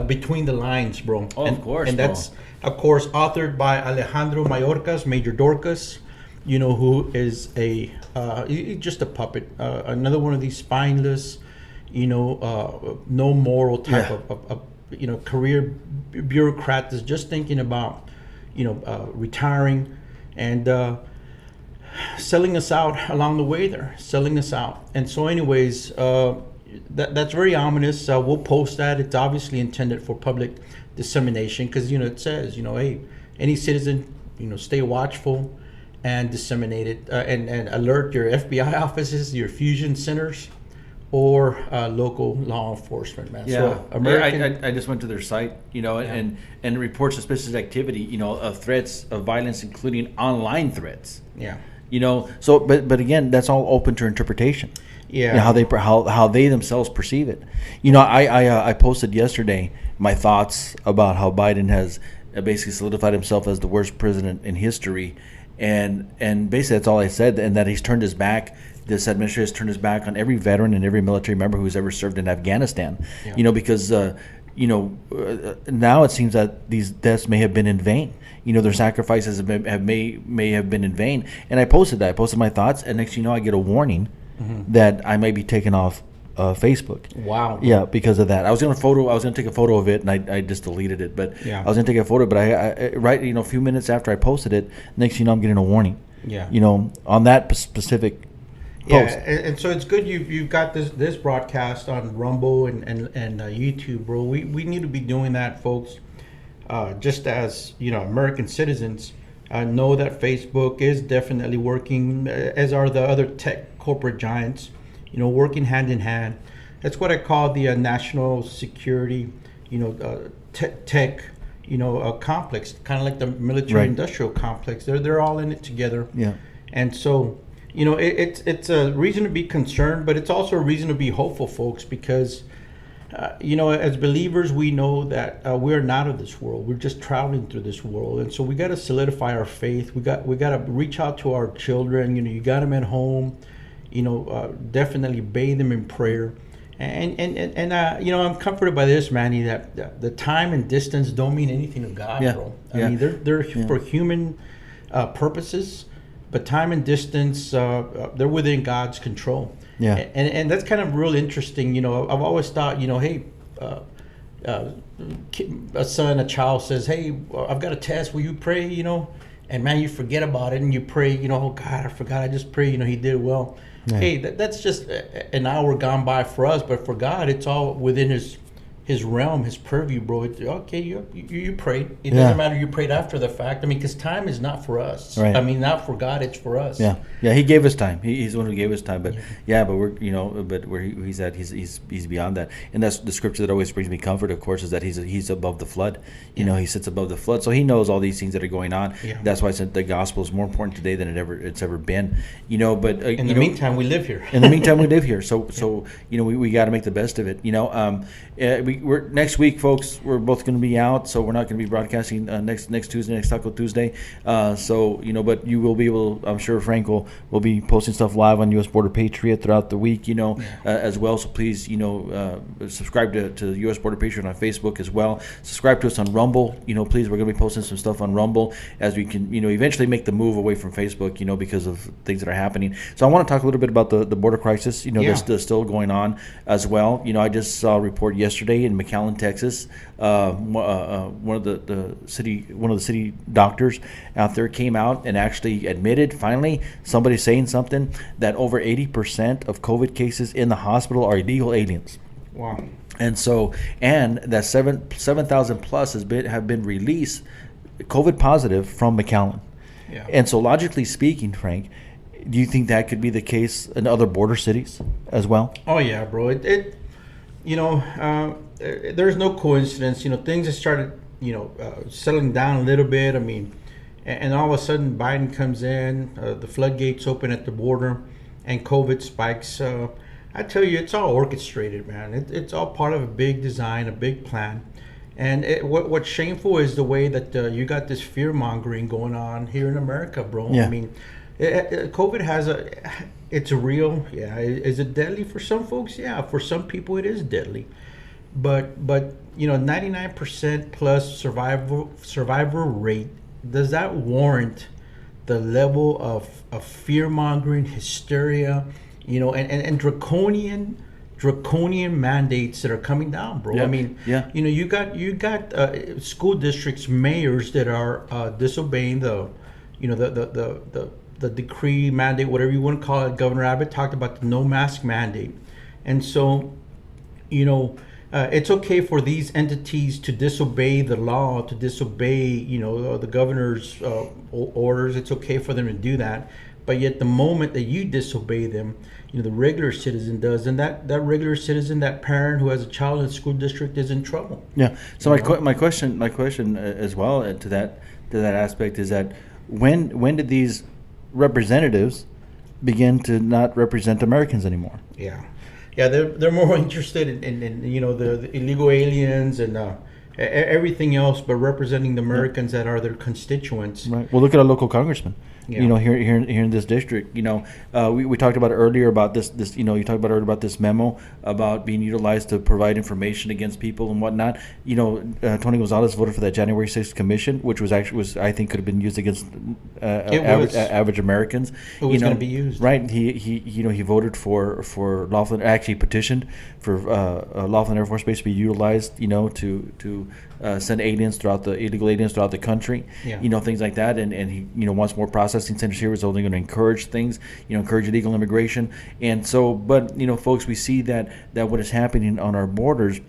between the lines, bro. Oh, of course, and that's, of course, authored by Alejandro Mayorkas, Major Dorcas, who is just a puppet. Another one of these spineless, no moral type of career bureaucrat that's just thinking about, retiring and selling us out along the way there, selling us out. And so anyways, that's very ominous. We'll post that. It's obviously intended for public dissemination because, it says, hey, any citizen, stay watchful and disseminate it and alert your FBI offices, your fusion centers, or local law enforcement, man. Yeah, So American, I just went to their site, and it reports suspicious activity, of threats of violence, including online threats. Yeah. So but again, that's all open to interpretation. Yeah. How they themselves perceive it. I posted yesterday my thoughts about how Biden has basically solidified himself as the worst president in history, and basically that's all I said, and that he's turned his back. This administration has turned his back on every veteran and every military member who's ever served in Afghanistan. Yeah. Because now it seems that these deaths may have been in vain. Their sacrifices may have been in vain. And I posted that. I posted my thoughts, and next I get a warning that I may be taken off Facebook. Wow. Yeah, because of that. I was gonna take a photo of it, and I just deleted it. But yeah. I was gonna take a photo, but a few minutes after I posted it, next I'm getting a warning. Yeah. On that specific. Yeah, and so it's good you've got this broadcast on Rumble and YouTube, bro. We need to be doing that, folks. Just as American citizens know that Facebook is definitely working, as are the other tech corporate giants. working hand in hand. That's what I call the national security, tech, complex, kind of like the military-industrial complex. They're all in it together. Yeah. And so, it's a reason to be concerned, but it's also a reason to be hopeful, folks, because, as believers, we know that we're not of this world. We're just traveling through this world, and so we got to solidify our faith. We got to reach out to our children. You got them at home. Definitely bathe them in prayer. And I'm comforted by this, Manny, that the time and distance don't mean anything to God, bro. I mean, they're for human purposes, but time and distance, they're within God's control. Yeah. And that's kind of real interesting. I've always thought, hey, a child says, hey, I've got a test, will you pray, and man, you forget about it and you pray, oh God, I forgot, I just pray, he did well. Yeah. Hey, that's just an hour gone by for us, but for God, it's all within his realm, his purview, bro. It's, okay, you prayed. It doesn't matter you prayed after the fact. I mean, because time is not for us. Right. I mean, not for God, it's for us. Yeah, He gave us time. He's the one who gave us time. But but we're but where he's at, he's beyond that. And that's the scripture that always brings me comfort. Of course, is that he's above the flood. He sits above the flood, so he knows all these things that are going on. Yeah. That's why I said the gospel is more important today than it's ever been. But in the meantime, we live here. In the meantime, we live here. So we got to make the best of it. We're next week, folks. We're both going to be out, so we're not going to be broadcasting next Tuesday, next Taco Tuesday. But you will be able. I'm sure Frank will be posting stuff live on U.S. Border Patriot throughout the week. As well. So please, subscribe to U.S. Border Patriot on Facebook as well. Subscribe to us on Rumble. Please, we're going to be posting some stuff on Rumble as we can, eventually make the move away from Facebook. Because of things that are happening. So I want to talk a little bit about the border crisis. That's still going on as well. I just saw a report yesterday in McAllen, Texas. One of the city doctors out there came out and actually admitted, finally, somebody saying something, that over 80% of COVID cases in the hospital are illegal aliens. Wow. And that 7,000 plus have been released COVID positive from McAllen. Yeah. And so logically speaking, Frank, do you think that could be the case in other border cities as well? Oh yeah, bro. There's no coincidence. Things have started, settling down a little bit. I mean, and all of a sudden Biden comes in, the floodgates open at the border, and COVID spikes. I tell you, it's all orchestrated, man. It's all part of a big design, a big plan. And what's shameful is the way that you got this fear mongering going on here in America, bro. Yeah. I mean, COVID it's real. Yeah. Is it deadly for some folks? Yeah. For some people, it is deadly. But 99% plus survivor rate, does that warrant the level of fear mongering, hysteria, and draconian mandates that are coming down, bro? Yeah. I mean, you got school districts, mayors that are disobeying the decree, mandate, whatever you want to call it. Governor Abbott talked about the no mask mandate, and so it's okay for these entities to disobey the law, to disobey the governor's orders. It's okay for them to do that, but yet the moment that you disobey them, the regular citizen does, and that regular citizen, that parent who has a child in a school district, is in trouble. Yeah. So my question as well to that aspect is that when did these representatives begin to not represent Americans anymore? Yeah, they're more interested in the illegal aliens and everything else, but representing the Americans that are their constituents. Right. Well, look at our local congressman. Yeah. Here in this district, we talked about earlier about this. You talked about earlier about this memo about being utilized to provide information against people and whatnot. Tony Gonzalez voted for that January 6th commission, which I think could have been used against average Americans. It was going to be used, right? He voted for Laughlin, actually petitioned for Laughlin Air Force Base to be utilized, to send illegal aliens throughout the country. Yeah. Things like that, and he wants more processing centers here. Is only going to encourage things, encourage illegal immigration. And so, but folks, we see that what is happening on our borders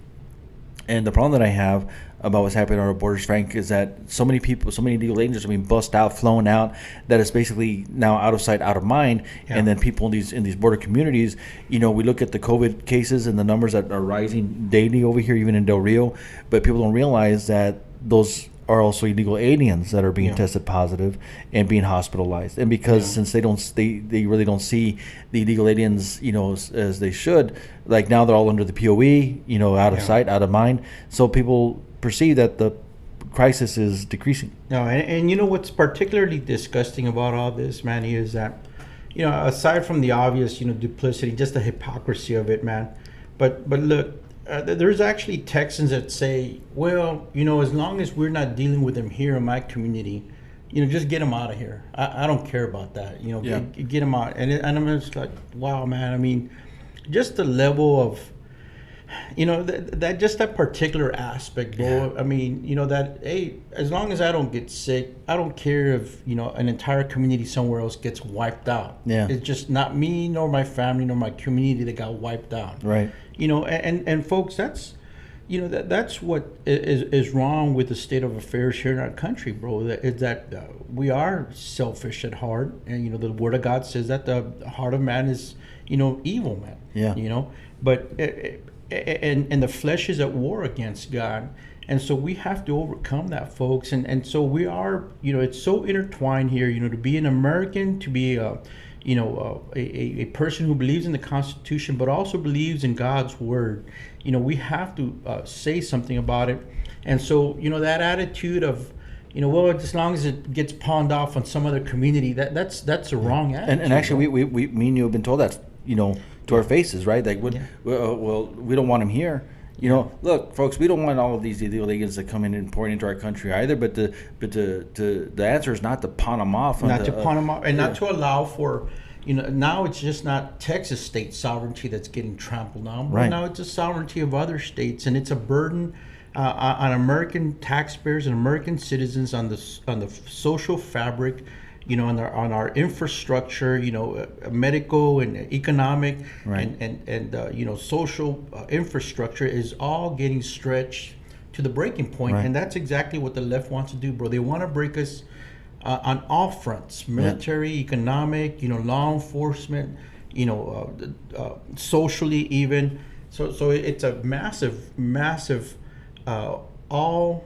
And the problem that I have about what's happening on our borders, Frank, is that so many people, so many illegal aliens are being bussed out, flown out, that it's basically now out of sight, out of mind. Yeah. And then people in these border communities, we look at the COVID cases and the numbers that are rising daily over here, even in Del Rio, but people don't realize that those are also illegal aliens that are being tested positive and being hospitalized. And because since they really don't see the illegal aliens, as they should, like now they're all under the POE, out of sight, out of mind. So people perceive that the crisis is decreasing. No, and what's particularly disgusting about all this, Manny, is that, aside from the obvious, duplicity, just the hypocrisy of it, man. But look, there's actually Texans that say, well, as long as we're not dealing with them here in my community, just get them out of here. I don't care about that. Get them out. And I'm just like, wow, man. I mean, just the level of, that particular aspect, bro. Yeah. I mean, that, hey, as long as I don't get sick, I don't care if, an entire community somewhere else gets wiped out. Yeah. It's just not me, nor my family, nor my community that got wiped out. Right. And folks, that's, that's what is wrong with the state of affairs here in our country, bro. That we are selfish at heart. And, the Word of God says that the heart of man is, evil, man. Yeah. But and the flesh is at war against God, and so we have to overcome that, folks. And so we are, it's so intertwined here. To be an American, to be a person who believes in the Constitution, but also believes in God's word. We have to say something about it. And so that attitude of, well, as long as it gets pawned off on some other community, that's a wrong attitude. And actually, we me and you have been told that, to our faces, right? Like, well, we don't want them here. Look, folks, we don't want all of these illegal aliens to come in and pour into our country either. But the answer is not to pawn them off. Not to pawn them off, and not to allow for, now it's just not Texas state sovereignty that's getting trampled on. Right. Now it's a sovereignty of other states, and it's a burden on American taxpayers and American citizens on the social fabric. On our infrastructure, medical and economic, right. and social infrastructure is all getting stretched to the breaking point. Right. And that's exactly what the left wants to do, bro. They want to break us on all fronts: military, economic, law enforcement, socially even. So it's a massive, all,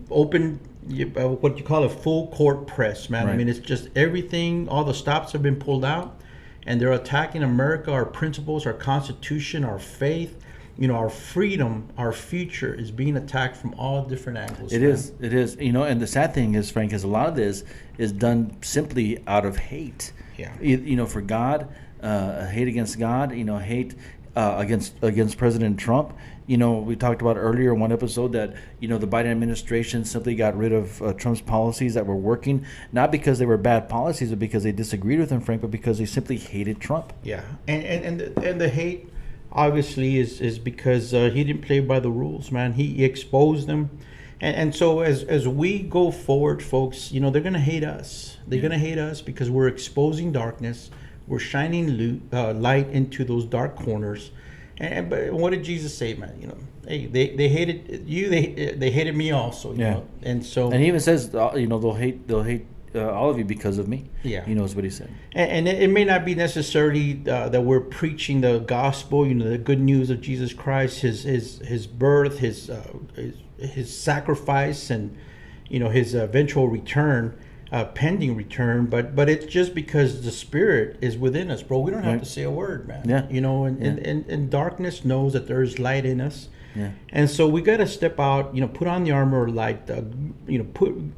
open. What you call a full court press, man. Right. I mean, it's just everything. All the stops have been pulled out, and they're attacking America, our principles, our Constitution, our faith. Our freedom, our future is being attacked from all different angles. It is. And the sad thing is, Frank, is a lot of this is done simply out of hate. Yeah. For God, hate against God. Hate against President Trump. We talked about earlier in one episode that, the Biden administration simply got rid of Trump's policies that were working, not because they were bad policies, but because they disagreed with him, Frank, but because they simply hated Trump. Yeah. And the hate obviously is because he didn't play by the rules, man. He exposed them. And so as we go forward, folks, they're going to hate us. They're going to hate us because we're exposing darkness. We're shining light into those dark corners. But what did Jesus say, man? Hey, they hated you. They hated me also. You know? And he even says, they'll hate all of you because of me. Yeah, is what he said. And it may not be necessarily that we're preaching the gospel, the good news of Jesus Christ, his birth, his sacrifice, and his eventual return. Pending return, but it's just because the Spirit is within us, bro. We don't have to say a word, man. Yeah. And darkness knows that there is light in us. Yeah. And so we got to step out, put on the armor of light,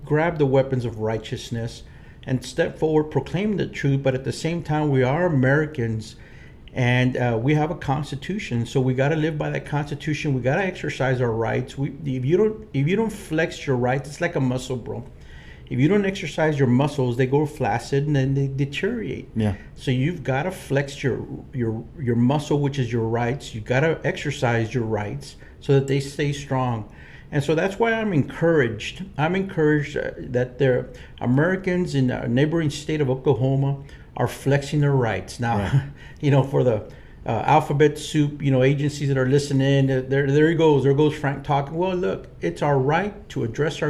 grab the weapons of righteousness, and step forward, proclaim the truth. But at the same time, we are Americans, and we have a Constitution. So we got to live by that Constitution. We got to exercise our rights. If you don't flex your rights, it's like a muscle, bro. If you don't exercise your muscles, they go flaccid and then they deteriorate. Yeah. So you've got to flex your muscle, which is your rights. You've got to exercise your rights so that they stay strong. And so that's why I'm encouraged. That there Americans in a neighboring state of Oklahoma are flexing their rights now. Right. For the alphabet soup, agencies that are listening. There he goes. There goes Frank talking. Well, look, it's our right to redress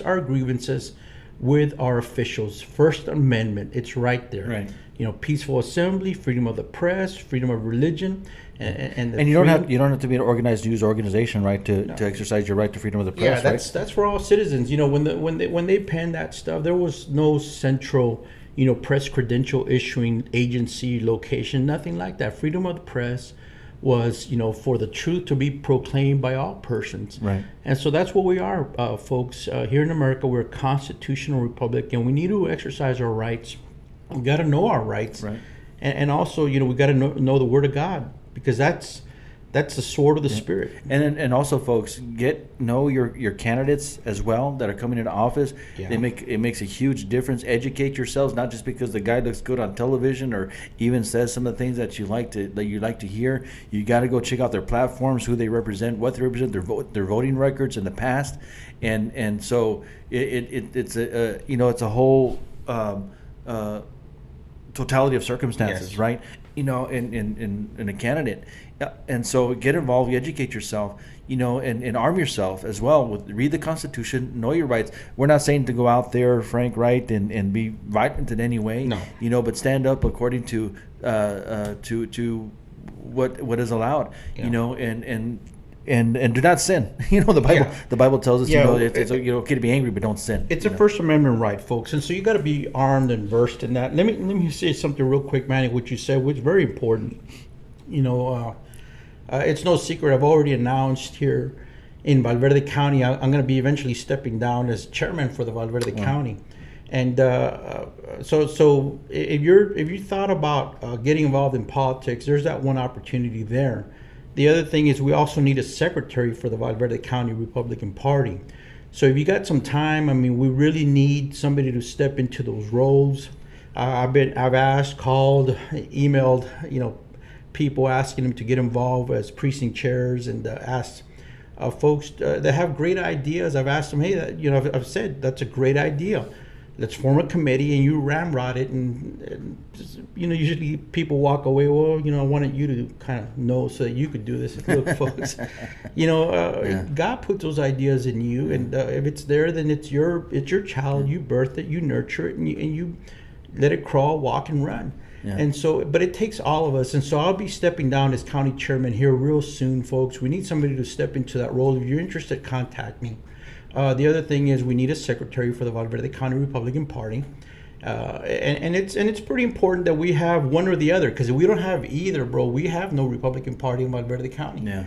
our grievances with our officials. First Amendment, it's right there. Right. Peaceful assembly, freedom of the press, freedom of religion, and you don't have to be an organized news organization, right, to exercise your right to freedom of the press. Yeah, that's for all citizens. When they penned that stuff, there was no central, press credential issuing agency location, nothing like that. Freedom of the press was, for the truth to be proclaimed by all persons. Right. And so that's what we are, folks. Here in America, we're a constitutional republic, and we need to exercise our rights. We got to know our rights, right. And also, we got to know the Word of God, because that's the sword of the Spirit. And also, folks, know your candidates as well that are coming into office. Yeah. It makes a huge difference. Educate yourselves, not just because the guy looks good on television or even says some of the things that you like to hear. You got to go check out their platforms, who they represent, what they represent, their voting records in the past, and so it's a whole totality of circumstances, Yes. right? In a candidate. And so get involved, educate yourself, and arm yourself as well. Read the Constitution, know your rights. We're not saying to go out there, Frank, right, and be violent in any way. No. But stand up according to what is allowed. Yeah. And do not sin. The Bible tells us, Yeah, it's okay to be angry, but don't sin. It's a First Amendment right, folks, and so you got to be armed and versed in that. Let me say something real quick, Manny. What you said was very important. It's no secret. I've already announced here in Valverde County, I'm going to be eventually stepping down as chairman for the Valverde County. And so if you thought about getting involved in politics, there's that one opportunity there. The other thing is we also need a secretary for the Valverde County Republican Party. So if you got some time, we really need somebody to step into those roles. I've asked, called, emailed, people asking them to get involved as precinct chairs, and asked folks that have great ideas. I've asked them, hey, I've said that's a great idea. Let's form a committee and you ramrod it, and usually people walk away. Well, I wanted you to kind of know so that you could do this. Look, folks, God put those ideas in you, and if it's there, then it's your child. You birthed it, you nurture it, and you let it crawl, walk, and run. Yeah. And so, but it takes all of us. And so I'll be stepping down as county chairman here real soon, folks. We need somebody to step into that role. If you're interested, contact me. The other thing is we need a secretary for the Valverde County Republican Party. And it's pretty important that we have one or the other, because if we don't have either, bro, we have no Republican Party in Valverde County. Yeah.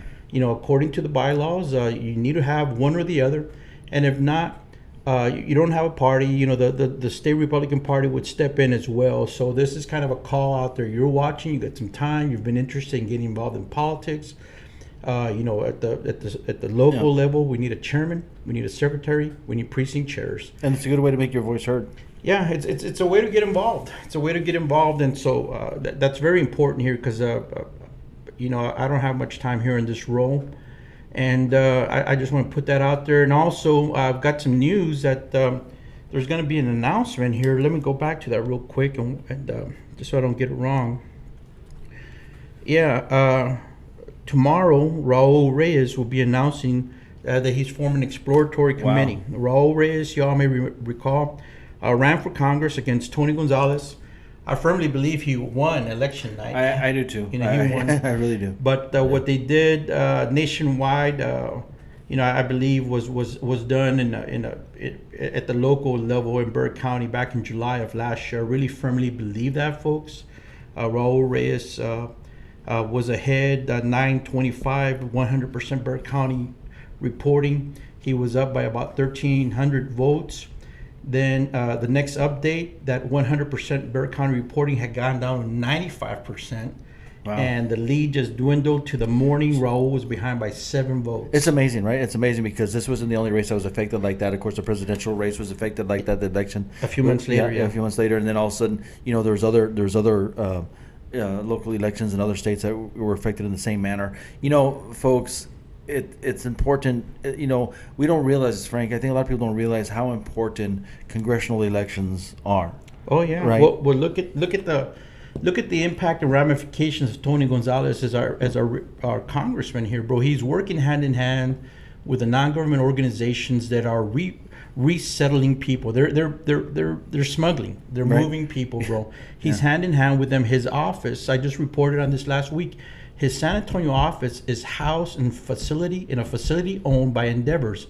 According to the bylaws, you need to have one or the other. And if not, you don't have a party, the state Republican Party would step in as well. So this is kind of a call out there. You're watching, you got some time, you've been interested in getting involved in politics. At the local level, we need a chairman, we need a secretary, we need precinct chairs. And it's a good way to make your voice heard. Yeah, it's a way to get involved. It's a way to get involved, and so that's very important here, because I don't have much time here in this role. And I just want to put that out there. And also, I've got some news that there's going to be an announcement here. Let me go back to that real quick, and just so I don't get it wrong. Tomorrow, Raul Reyes will be announcing that he's forming an exploratory committee. Wow. Raul Reyes, y'all may recall, ran for Congress against Tony Gonzalez. I firmly believe he won election night. I do too. He won. I really do. But what they did nationwide, I believe was done at the local level in Burke County back in July of last year. I really firmly believe that, folks. Raul Reyes was ahead, 925, 100% Burke County reporting. He was up by about 1,300 votes. Then the next update, that 100% Burke County reporting had gone down to 95%. Wow. And the lead just dwindled to the morning. Raul was behind by 7 votes. It's amazing, right? It's amazing because this wasn't the only race that was affected like that. Of course, the presidential race was affected like that. The election a few months later, a few months later, and then all of a sudden, there's other local elections in other states that were affected in the same manner. Folks, it's important. We don't realize this, Frank. I think a lot of people don't realize how important congressional elections are. Oh yeah. Right. Well, look at the look at the impact and ramifications of Tony Gonzalez as our congressman here, bro. He's working hand in hand with the non-government organizations that are resettling people. They're smuggling. They're moving people, bro. He's hand in hand with them. His office, I just reported on this last week. His San Antonio office is housed in a facility owned by Endeavors.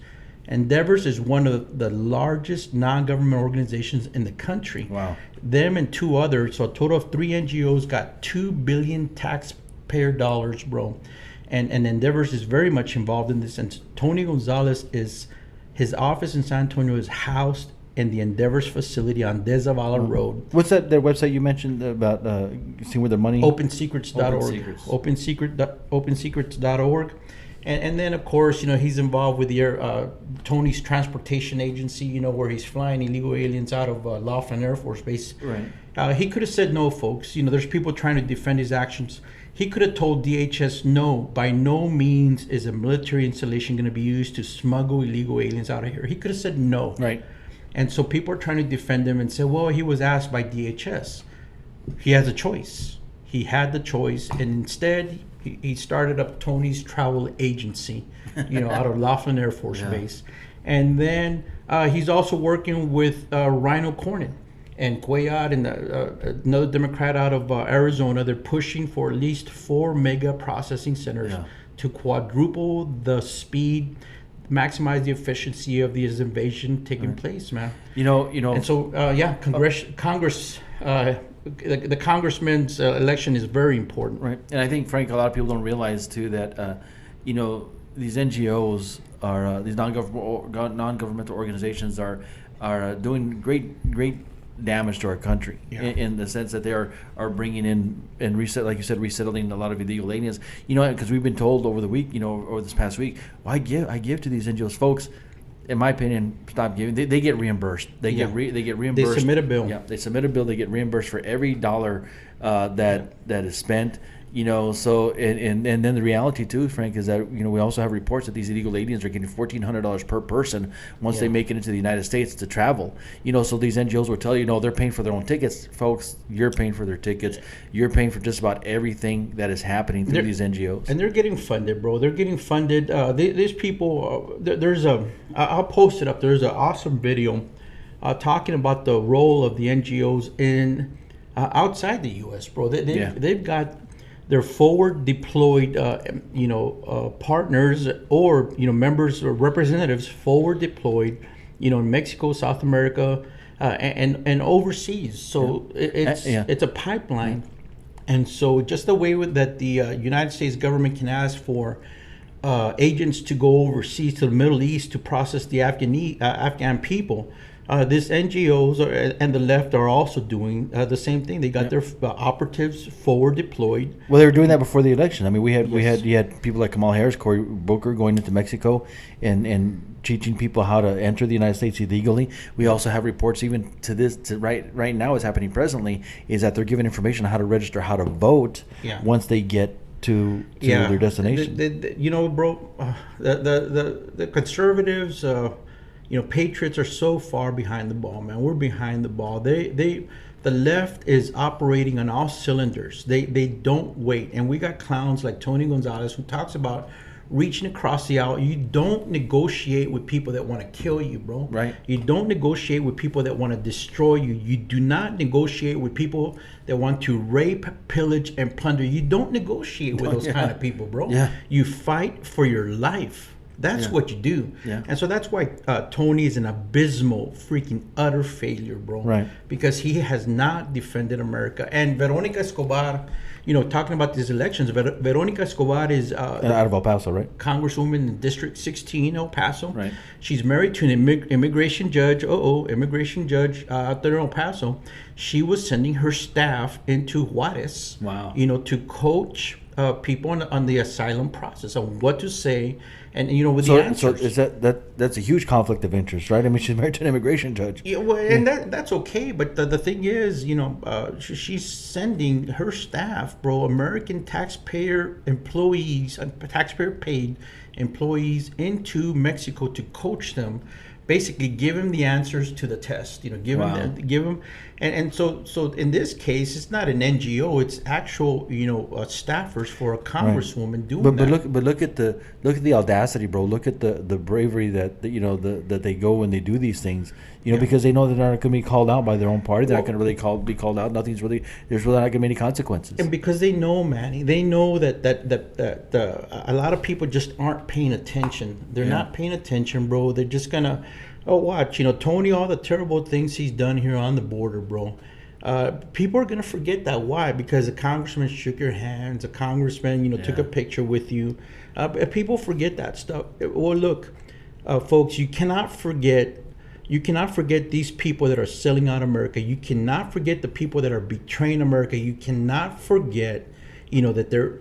Endeavors is one of the largest non-government organizations in the country. Wow. Them and two others, so a total of 3 NGOs, got $2 billion taxpayer dollars, bro. And Endeavors is very much involved in this. And Tony Gonzalez his office in San Antonio is housed in the Endeavors facility on De Zavala Road. What's their website you mentioned about seeing where their money? OpenSecrets.org. OpenSecrets.org. And then, of course, he's involved with the Tony's transportation agency, where he's flying illegal aliens out of Laughlin Air Force Base. Right. He could have said no, folks. There's people trying to defend his actions. He could have told DHS, no, by no means is a military installation going to be used to smuggle illegal aliens out of here. He could have said no. Right. And so people are trying to defend him and say, well, he was asked by DHS. He has a choice. He had the choice. And instead, he started up Tony's travel agency, out of Laughlin Air Force Base. And then he's also working with Rhino Cornyn and Cuellar and another Democrat out of Arizona. They're pushing for at least 4 mega processing centers to quadruple the speed, maximize the efficiency of this invasion taking place, man. And so, Congress, the congressman's election is very important. Right. And I think, Frank, a lot of people don't realize, too, that, these NGOs are, these non-governmental organizations are doing great damage to our country in the sense that they are bringing in and like you said, resettling a lot of illegal aliens. Because we've been told over the week, over this past week, well, I give to these NGOs, folks. In my opinion, stop giving. They get reimbursed. They get reimbursed. They submit a bill. Yeah, they submit a bill. They get reimbursed for every dollar that is spent. So and then the reality too, Frank, is that we also have reports that these illegal aliens are getting $1,400 per person once they make it into the United States to travel. So these NGOs will tell you, they're paying for their own tickets, folks. You're paying for their tickets. You're paying for just about everything that is happening through these NGOs. And they're getting funded, bro. They're getting funded. These people. I'll post it up. There's an awesome video talking about the role of the NGOs in outside the U.S., bro. They've got their forward deployed, partners or members or representatives forward deployed, in Mexico, South America, and overseas. So it's a pipeline, and so just the way that the United States government can ask for agents to go overseas to the Middle East to process the Afghan people. These NGOs and the left are also doing the same thing. They got their operatives forward deployed. Well, they were doing that before the election. I mean, you had people like Kamala Harris, Cory Booker going into Mexico and teaching people how to enter the United States illegally. We also have reports even right now is happening presently is that they're giving information on how to register, how to vote once they get to their destination. Bro, the conservatives. Patriots are so far behind the ball, man. We're behind the ball. The left is operating on all cylinders. They don't wait. And we got clowns like Tony Gonzalez who talks about reaching across the aisle. You don't negotiate with people that want to kill you, bro. Right. You don't negotiate with people that want to destroy you. You do not negotiate with people that want to rape, pillage, and plunder. You don't negotiate with those kind of people, bro. Yeah. You fight for your life. That's what you do. Yeah. And so that's why Tony is an abysmal, freaking utter failure, bro. Right. Because he has not defended America. And Veronica Escobar, talking about these elections, Veronica Escobar is out of El Paso, right? Congresswoman in District 16, El Paso. Right. She's married to an immigration judge. Immigration judge out there in El Paso. She was sending her staff into Juarez. Wow. To coach people on the asylum process, on what to say, and with the answers. So is that's a huge conflict of interest, right? I mean, she's married to an immigration judge. Yeah, well, and that's okay, but the thing is, she's sending her staff, bro, American taxpayer employees, taxpayer paid employees into Mexico to coach them. basically give him the answers to the test. Give him, and so in this case, it's not an NGO; it's actual staffers for a congresswoman doing that. But look at the audacity, bro. Look at the bravery that that they go when they do these things. Because they know they're not going to be called out by their own party. They're not going to really be called out. There's really not going to be any consequences. And because they know, Manny, they know that a lot of people just aren't paying attention. They're not paying attention, bro. They're just gonna, watch, Tony, all the terrible things he's done here on the border, bro. People are gonna forget that. Why? Because a congressman shook your hands. A congressman, took a picture with you. People forget that stuff. Well, look, folks, you cannot forget. You cannot forget these people that are selling out America. You cannot forget the people that are betraying America. You cannot forget, that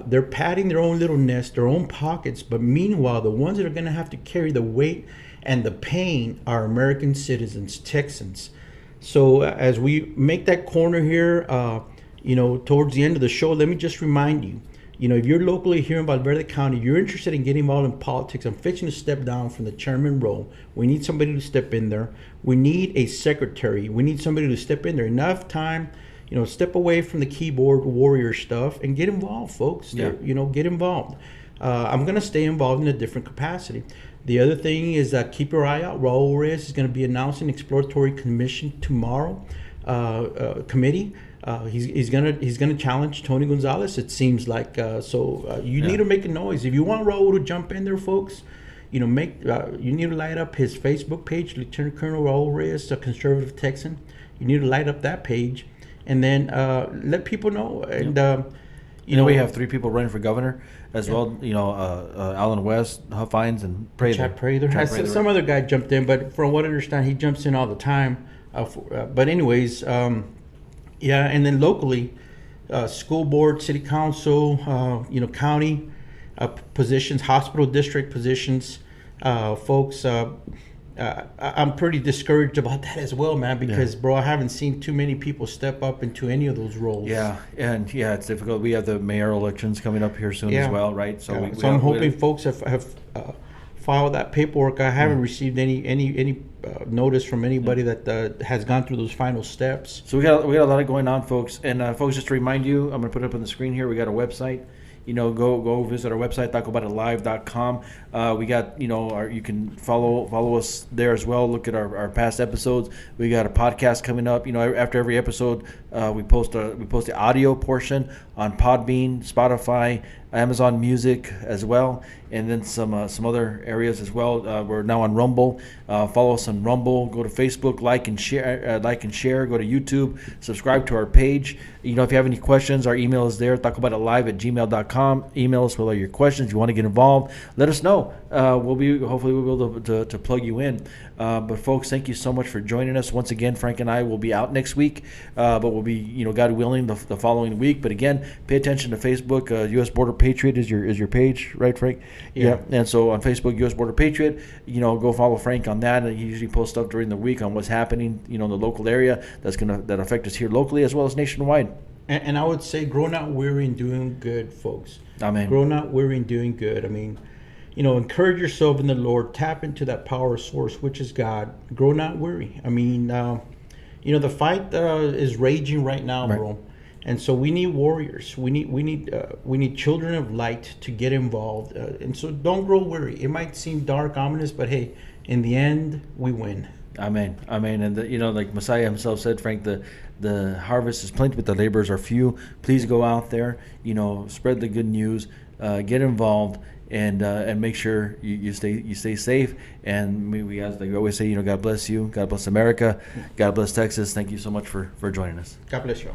they're padding their own little nest, their own pockets. But meanwhile, the ones that are going to have to carry the weight and the pain are American citizens, Texans. So as we make that corner here, towards the end of the show, let me just remind you. If you're locally here in Valverde County, you're interested in getting involved in politics, I'm fixing to step down from the chairman role. We need somebody to step in there. We need a secretary. We need somebody to step in there. Enough time, step away from the keyboard warrior stuff and get involved, folks. Yeah. Get involved. I'm going to stay involved in a different capacity. The other thing is keep your eye out. Raul Reyes is going to be announcing exploratory commission tomorrow, committee. He's gonna challenge Tony Gonzalez. It seems like you need to make a noise if you want Raul to jump in there, folks. You need to light up his Facebook page, Lieutenant Colonel Raul Reyes, a conservative Texan. You need to light up that page, and then let people know. And we have 3 people running for governor as well. Alan West, Huffines, and Prather. Chad Prather. Some other guy jumped in, but from what I understand, he jumps in all the time. But anyways. And then locally, school board, city council, county positions, hospital district positions, folks. I'm pretty discouraged about that as well, man, because, bro, I haven't seen too many people step up into any of those roles. Yeah, and it's difficult. We have the mayoral elections coming up here soon as well, right? So, I'm hoping folks have filed that paperwork. I haven't received any notice from anybody that has gone through those final steps. So we got a lot of going on, folks. And folks, just to remind you, I'm going to put it up on the screen here. We got a website. Go visit our website, TacoBoutItLive.com. We got, you can follow us there as well. Look at our past episodes. We got a podcast coming up. After every episode, we post the audio portion on Podbean, Spotify, Amazon Music as well, and then some other areas as well. We're now on Rumble. Follow us on Rumble. Go to Facebook, like and share. Go to YouTube. Subscribe to our page. If you have any questions, our email is there. TacoBoutItLive@gmail.com. Email us with all your questions. If you want to get involved, let us know. Hopefully we'll be able to plug you in. But folks, thank you so much for joining us once again. Frank and I will be out next week, but we'll be God willing the following week. But again, pay attention to Facebook. U.S. Border Patriot is your page, right, Frank? Yeah. And so on Facebook, U.S. Border Patriot, go follow Frank on that. And he usually posts stuff during the week on what's happening, in the local area that affect us here locally as well as nationwide. And I would say, grow not weary in doing good, folks. Amen. Grow not weary in doing good. I mean, encourage yourself in the Lord. Tap into that power source, which is God. Grow not weary. I mean, the fight is raging right now, bro. And so we need warriors. We need children of light to get involved. And so don't grow weary. It might seem dark, ominous, but hey, in the end, we win. Amen. And like Messiah himself said, Frank, the harvest is plenty, but the laborers are few. Please go out there, spread the good news, get involved, and make sure you stay safe. And we as we always say, God bless you, God bless America, God bless Texas. Thank you so much for joining us. God bless you.